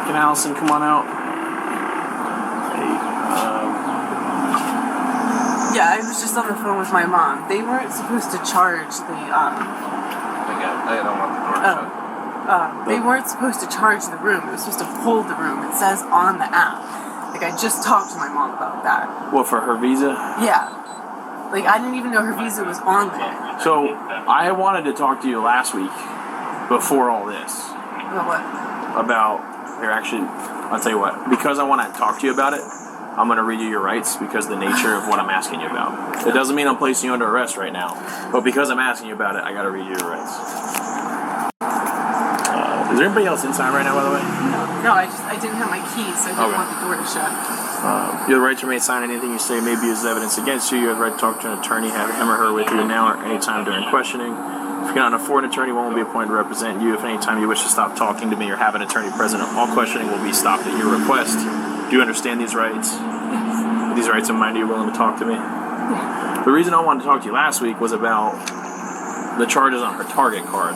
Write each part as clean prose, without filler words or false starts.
can Allison come on out? Hey, Yeah, I was just on the phone with my mom. They weren't supposed to charge the, I don't want the door shut. they weren't supposed to charge the room. It was supposed to hold the room. It says on the app. Like, I just talked to my mom about that. What, for her visa? Yeah. Like, I didn't even know her visa was on there. So, I wanted to talk to you last week, before all this. About what? I'll tell you what. Because I want to talk to you about it, I'm going to read you your rights because of the nature of what I'm asking you about. It doesn't mean I'm placing you under arrest right now, but because I'm asking you about it, I got to read you your rights. Is there anybody else inside right now, by the way? No, I didn't have my keys, so I didn't want the door to shut. You have the right to remain silent. Anything you say may be as evidence against you. You have the right to talk to an attorney, have him or her with you now or any time during questioning. If you cannot afford an attorney, one will be appointed to represent you. If any time you wish to stop talking to me or have an attorney present, all questioning will be stopped at your request. Do you understand these rights? With these rights in mind, are you willing to talk to me? Yeah. The reason I wanted to talk to you last week was about the charges on her Target card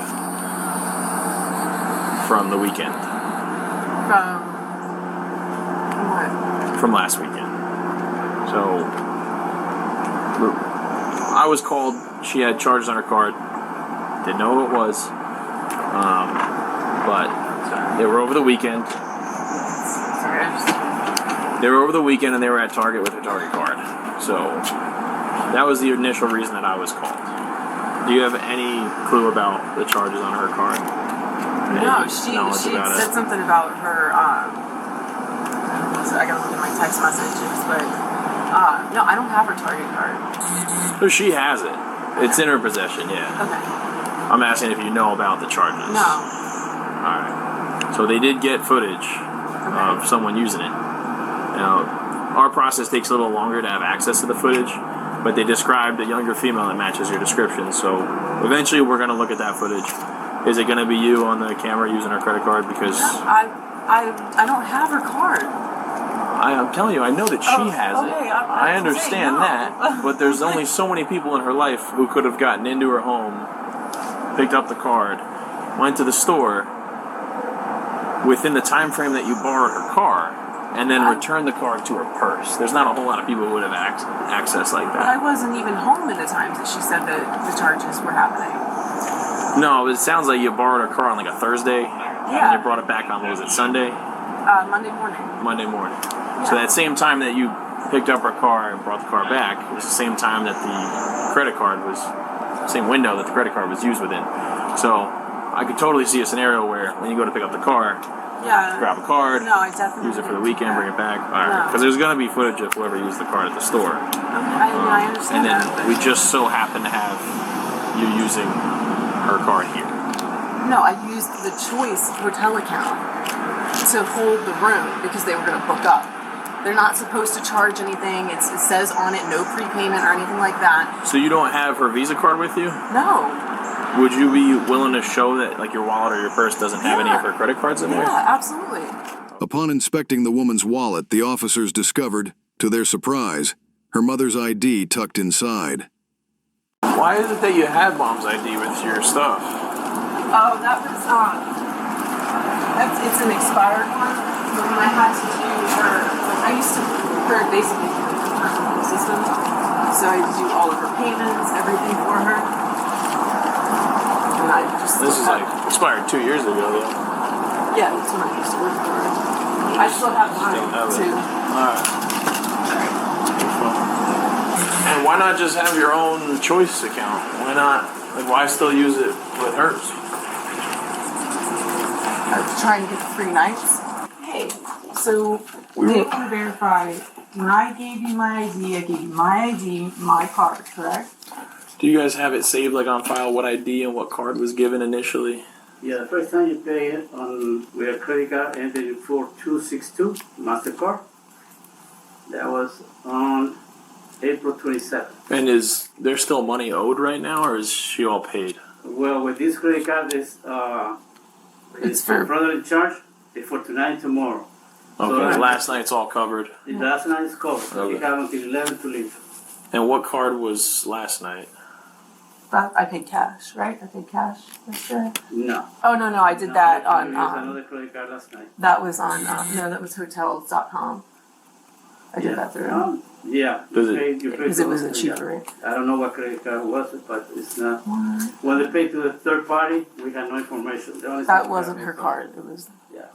from the weekend. From what? From last weekend. So, I was called. She had charges on her card. Didn't know who it was. But they were over the weekend. They were over the weekend and they were at Target with her Target card. So, that was the initial reason that I was called. Do you have any clue about the charges on her card? No, she said something about her, so I gotta look at my text messages, but, no, I don't have her Target card. So she has it. It's in her possession, yeah. Okay. I'm asking if you know about the charges. No. Alright. So they did get footage of someone using it. Now, our process takes a little longer to have access to the footage, but they described a younger female that matches your description, so eventually we're going to look at that footage. Is it going to be you on the camera using her credit card? Because I don't have her card. I'm telling you, I know that she has it. I understand that, but there's only so many people in her life who could have gotten into her home, picked up the card, went to the store within the time frame that you borrowed her car, and then returned the card to her purse. There's not a whole lot of people who would have access like that. But I wasn't even home at the times that she said that the charges were happening. No, it sounds like you borrowed her car on like a Thursday, Yeah. and you brought it back on, what was it, Sunday? Monday morning. Monday morning. Yeah. So that same time that you picked up her car and brought the car back, it was the same time that the credit card was, same window that the credit card was used within. So I could totally see a scenario where when you go to pick up the car, grab a card, No, I definitely use it for the weekend, bring it back. All right, because there's going to be footage of whoever used the card at the store. I understand and then that. we just so happen to have you using her card here. No, I used the Choice hotel account to hold the room because they were going to book up. They're not supposed to charge anything. It says on it no prepayment or anything like that. So you don't have her Visa card with you? No. Would you be willing to show that like your wallet or your purse doesn't have any of her credit cards in there? Yeah, absolutely. Upon inspecting the woman's wallet, the officers discovered, to their surprise, her mother's ID tucked inside. Why is it that you had Mom's ID with your stuff? Oh, that was, it's an expired one. But when I had to do her, I used to, basically do her personal system. So I do all of her payments, everything for her. And I just... This is like expired 2 years ago, though. Yeah, that's when I used to work for her. I still have mine, too. Alright. And why not just have your own Choice account? Why not? Like, why still use it with hers? Trying to get the free nights. Hey, so they can verify when I gave you my ID, I gave you my ID, my card, correct? Do you guys have it saved like on file what ID and what card was given initially? Yeah, the first time you pay it with a credit card ended in 4262 MasterCard. That was on April 27th. And is there still money owed right now, or is she all paid? Well, with this credit card, it's for brother in charge. It's for tonight, tomorrow. Okay, So, last night's all covered. The last night is covered. So Okay. you have until 11 to leave. And what card was last night? I paid cash, right? I paid cash yesterday. No. Oh no, I did that I on. used another credit card last night. That was on. No, that was hotels.com. I did that through. Yeah. Does it- You paid Because it was a for- cheaper rate. I don't know what credit card was, but it's not. When they paid to the third party, we had no information. The only That thing we wasn't had her was- card. It was. Yeah,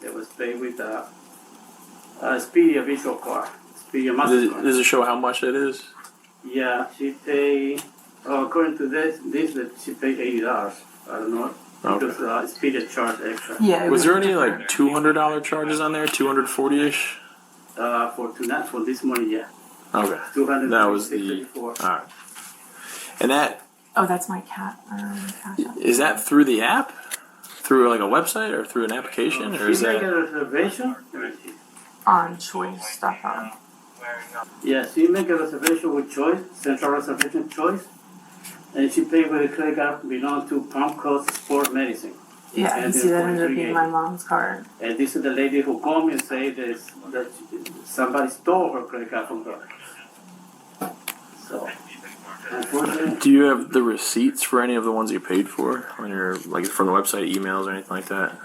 it was paid with a Speedy visual card. Speedy Does MasterCard. it show how much it is? Yeah, she paid. According to this that she paid $80. I don't know because Speedy charged extra. Yeah. It Was there any different. like $200 charges on there? 240-ish? For tonight, for this morning, yeah. Okay. 200. That was the. Alright. And that, Oh, that's my cat. Cash App. is that through the app? Through like a website or through an application? Or is She made that. a reservation. Let me see. On choice.com. Yeah, she make a reservation with Choice, Central Reservation Choice, and she paid with a credit card belong to Palm Coast Sport Medicine. Yeah, you And see that ended up 43 being my mom's card. And this is the lady who called me and said that somebody stole her credit card from her. So, unfortunately, Do you have the receipts for any of the ones you paid for? On your, like from the website, emails, or anything like that?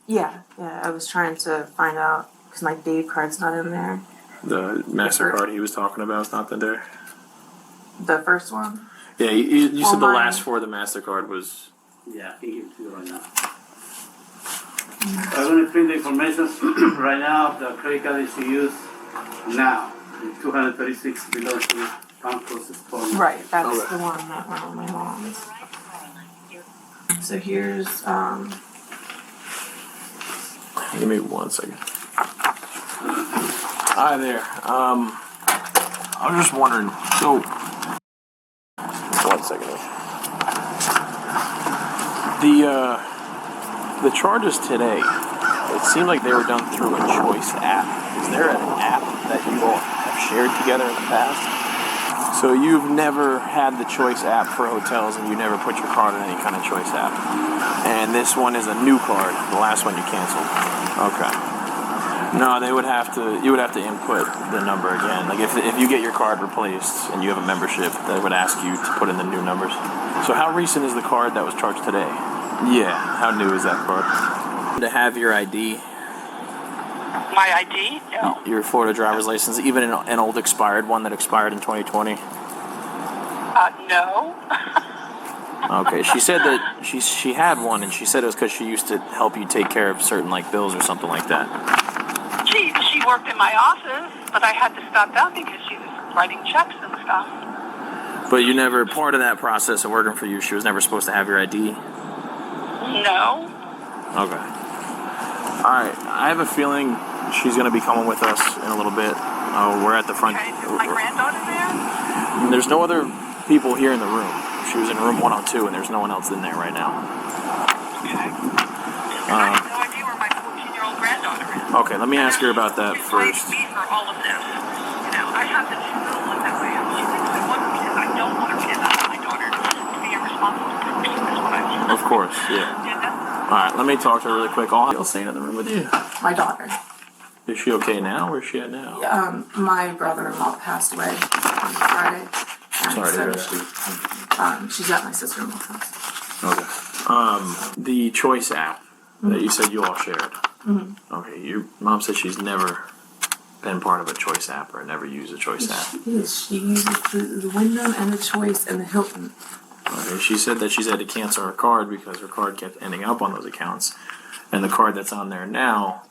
Yeah. I was trying to find out because my Dave card's not in there. The MasterCard he was talking about is not in there? The first one. Yeah, you said the Online. last four of the MasterCard was. yeah, I can give it to you right now. I'm going to print the information right now of the credit card that she used now. The 236 belongs to Palm Coast Sport Medicine. Right, that's Okay. the one that went on my mom's. So here's Give me 1 second. Hi there. I was just wondering. So, 1 second. The charges today. It seemed like they were done through a Choice app. Is there an app that you all have shared together in the past? So you've never had the Choice app for hotels, and you never put your card in any kind of Choice app. And this one is a new card. The last one you canceled. Okay. No, they would have to. You would have to input the number again. Like if you get your card replaced and you have a membership, they would ask you to put in the new numbers. So how recent is the card that was charged today? Yeah. How new is that card? To have your ID, My ID? No. your Florida driver's license, even an old expired one that expired in 2020. No. Okay. She said that she had one, and she said it was because she used to help you take care of certain like bills or something like that. She worked in my office, but I had to stop that because she was writing checks and stuff. But you never, part of that process of working for you, she was never supposed to have your ID? No. Okay. Alright, I have a feeling she's going to be coming with us in a little bit. We're at the front. Okay, is my granddaughter there? There's no other people here in the room. She was in room 102, and there's no one else in there right now. Okay. I have no idea where my 14-year-old granddaughter is. Okay, let me ask her about that She first. blames me for all of this. You know, I have to little one that way. She thinks I want her kid. I don't want her kid. I want my daughter to be a responsible person. Is what I Of course, yeah. Alright, let me talk to her really quick. I'll stay in the room with you. my daughter. Is she okay now? Where's she at now? My brother-in-law passed away on Friday. And Sorry to hear so that. she's at my sister-in-law's house. Okay. The Choice app that you said you all shared. Mm-hmm. Okay, your mom said she's never been part of a Choice app or never used a Choice app. She is. She uses the Wyndham and the Choice and the Hilton. Okay, she said that she's had to cancel her card because her card kept ending up on those accounts. And the card that's on there now,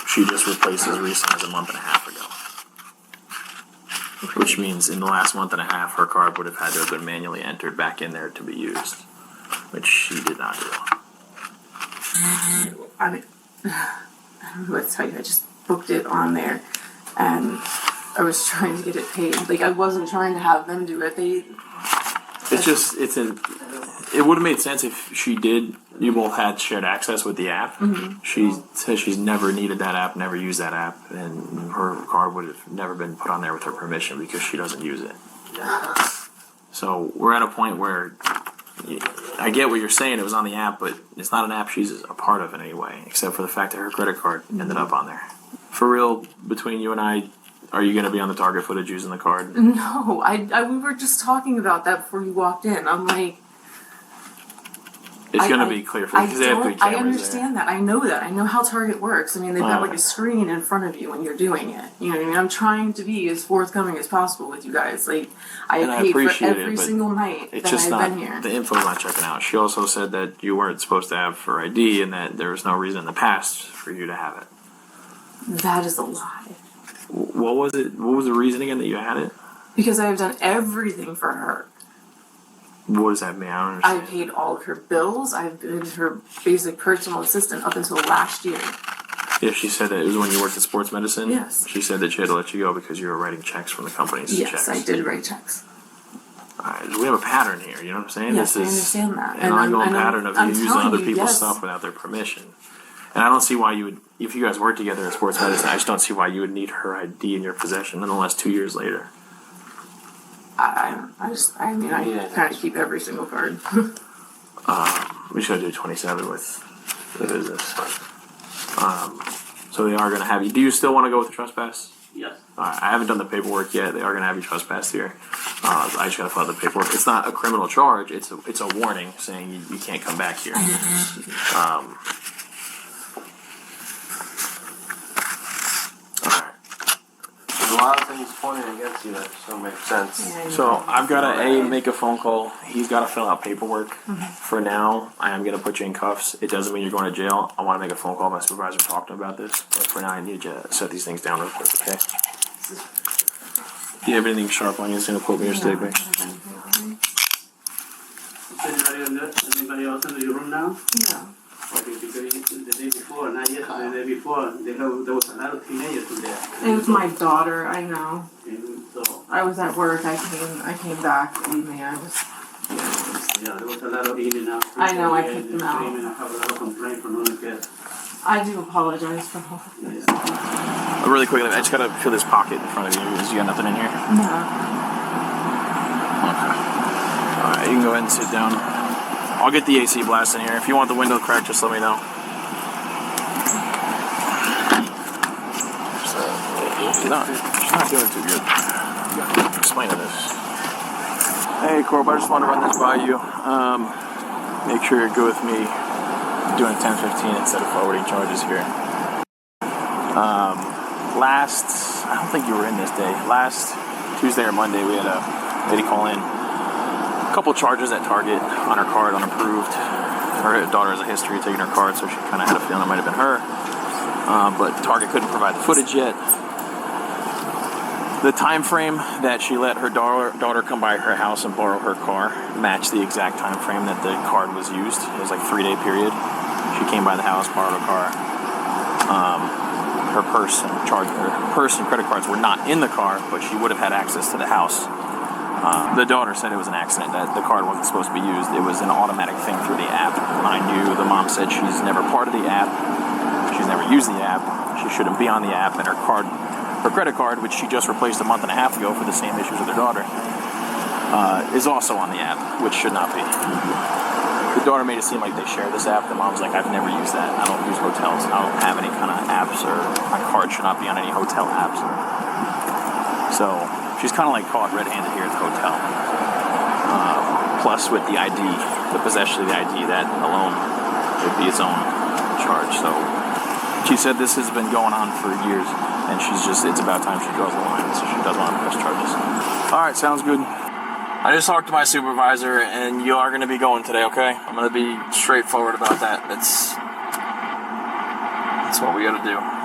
she just replaced as recent as a month and a half ago. Which means in the last month and a half, her card would have had to have been manually entered back in there to be used, which she did not do. I mean, I don't know what to tell you. I just booked it on there, and I was trying to get it paid. Like I wasn't trying to have them do it. It would have made sense if she did. You both had shared access with the app. Mm-hmm. She says she's never needed that app, never used that app, and her card would have never been put on there with her permission because she doesn't use it. So we're at a point where I get what you're saying. It was on the app, but it's not an app she's a part of in any way, except for the fact that her credit card ended up on there. For real, between you and I, Are you going to be on the target footage using the card? No, we were just talking about that before you walked in. I'm like, It's going to be clear for because they have good cameras I understand that. I know that. I know how Target works. I mean, they've got like a screen in front of you when you're doing it. You know what I mean? I'm trying to be as forthcoming as possible with you guys. Like, I paid for every single night that I've been here. The info's not checking out. She also said that you weren't supposed to have for ID and that there was no reason in the past for you to have it. That is a lie. What was it? What was the reason again that you had it? Because I have done everything for her. What does that mean? I don't understand. I paid all of her bills. I've been her basic personal assistant up until last year. Yeah, she said that it was when you worked at sports medicine. Yes. She said that she had to let you go because you were writing checks from the company's Yes, checks. I did write checks. Alright, we have a pattern here, you know what I'm saying? Yes, this I understand that. An ongoing pattern of you I'm using telling other you, people's yes. stuff without their permission. And I don't see why you would, if you guys work together in sports medicine, I just don't see why you would need her ID in your possession nonetheless 2 years later. I kind of keep every single card. We just gotta do 27 with the business. So they are gonna have you. Do you still want to go with the trespass? Yes. Alright, I haven't done the paperwork yet. They are gonna have you trespass here. I just gotta fill out the paperwork. It's not a criminal charge. It's a warning saying you can't come back here. There's a lot of things pointing against you that just don't make sense. So I've got to make a phone call. He's got to fill out paperwork. For now, I am going to put you in cuffs. It doesn't mean you're going to jail. I want to make a phone call to my supervisor, talk to him about this. But for now, I need you to set these things down real quick, okay? Do you have anything sharp on you that's going to put me or stick me? Is anybody else in the room now? No. Okay, because the day before, not yesterday, the day before, there was a lot of teenagers in there. It was my daughter, I know. And so, I was at work, I came back, believe me, I was... yeah, there was a lot of in and out. I know, I kicked them out. Screaming. I have a lot of complaints from other kids. I do apologize for all of this. Really quickly, I just got to fill this pocket in front of you. You got nothing in here? No. Okay. Alright, you can go ahead and sit down. I'll get the AC blast in here. If you want the window cracked, just let me know. She's not doing too good. Explain this. Hey, Corb, I just want to run this by you. Make sure you're good with me doing 10-15 instead of forwarding charges here. I don't think you were in this day. Last Tuesday or Monday, we had a lady call in. A couple charges at Target on her card, unapproved. Her daughter has a history of taking her card, so she kind of had a feeling it might have been her. But Target couldn't provide the footage yet. The time frame that she let her daughter come by her house and borrow her car matched the exact time frame that the card was used. It was like a 3-day period. She came by the house, borrowed a car. Her purse and credit cards were not in the car, but she would have had access to the house. The daughter said it was an accident, that the card wasn't supposed to be used. It was an automatic thing through the app. Mind you, the mom said she's never part of the app. She's never used the app. She shouldn't be on the app, and her credit card, which she just replaced a month and a half ago for the same issues with her daughter, is also on the app, which should not be. The daughter made it seem like they share this app. The mom's like, I've never used that. I don't use hotels. I don't have any kind of apps, or my card should not be on any hotel apps. So she's kind of like caught red-handed here at the hotel. Plus with the ID, the possession of the ID, that alone would be its own charge. So she said this has been going on for years, and it's about time she draws the line, so she doesn't want to press charges. All right, sounds good. I just talked to my supervisor, and you are going to be going today, okay? I'm going to be straightforward about that. That's what we got to do.